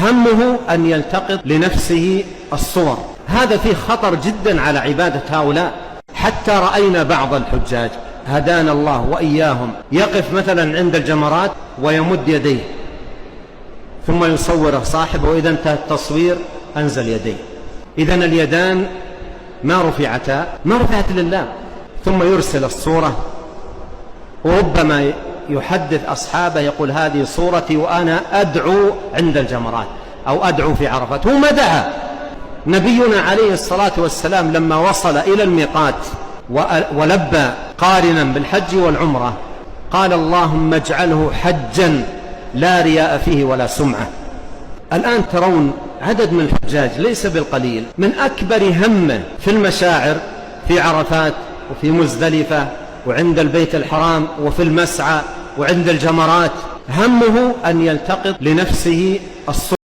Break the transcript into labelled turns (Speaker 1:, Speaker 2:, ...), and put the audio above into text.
Speaker 1: همه أن يلتقط لنفسه الصور. هذا فيه خطر جدا على عبادة هؤلاء. حتى رأينا بعض الحجاج هدانا الله وإياهم يقف مثلا عند الجمرات ويمد يديه ثم يصوره صاحبه، وإذا انتهى التصوير أنزل يديه. إذن اليدان ما رفعت لله. ثم يرسل الصورة، وربما يحدث أصحابه يقول هذه صورتي وأنا أدعو عند الجمرات أو أدعو في عرفات. هو ما دعا. نبينا عليه الصلاة والسلام لما وصل إلى الميقات ولبى قارنا بالحج والعمرة قال اللهم اجعله حجا لا رياء فيه ولا سمعة. الآن ترون عدد من الحجاج ليس بالقليل، من أكبر همه في المشاعر في عرفات وفي مزدلفة وعند البيت الحرام وفي المسعى وعند الجمرات، همه أن يلتقط لنفسه الصور.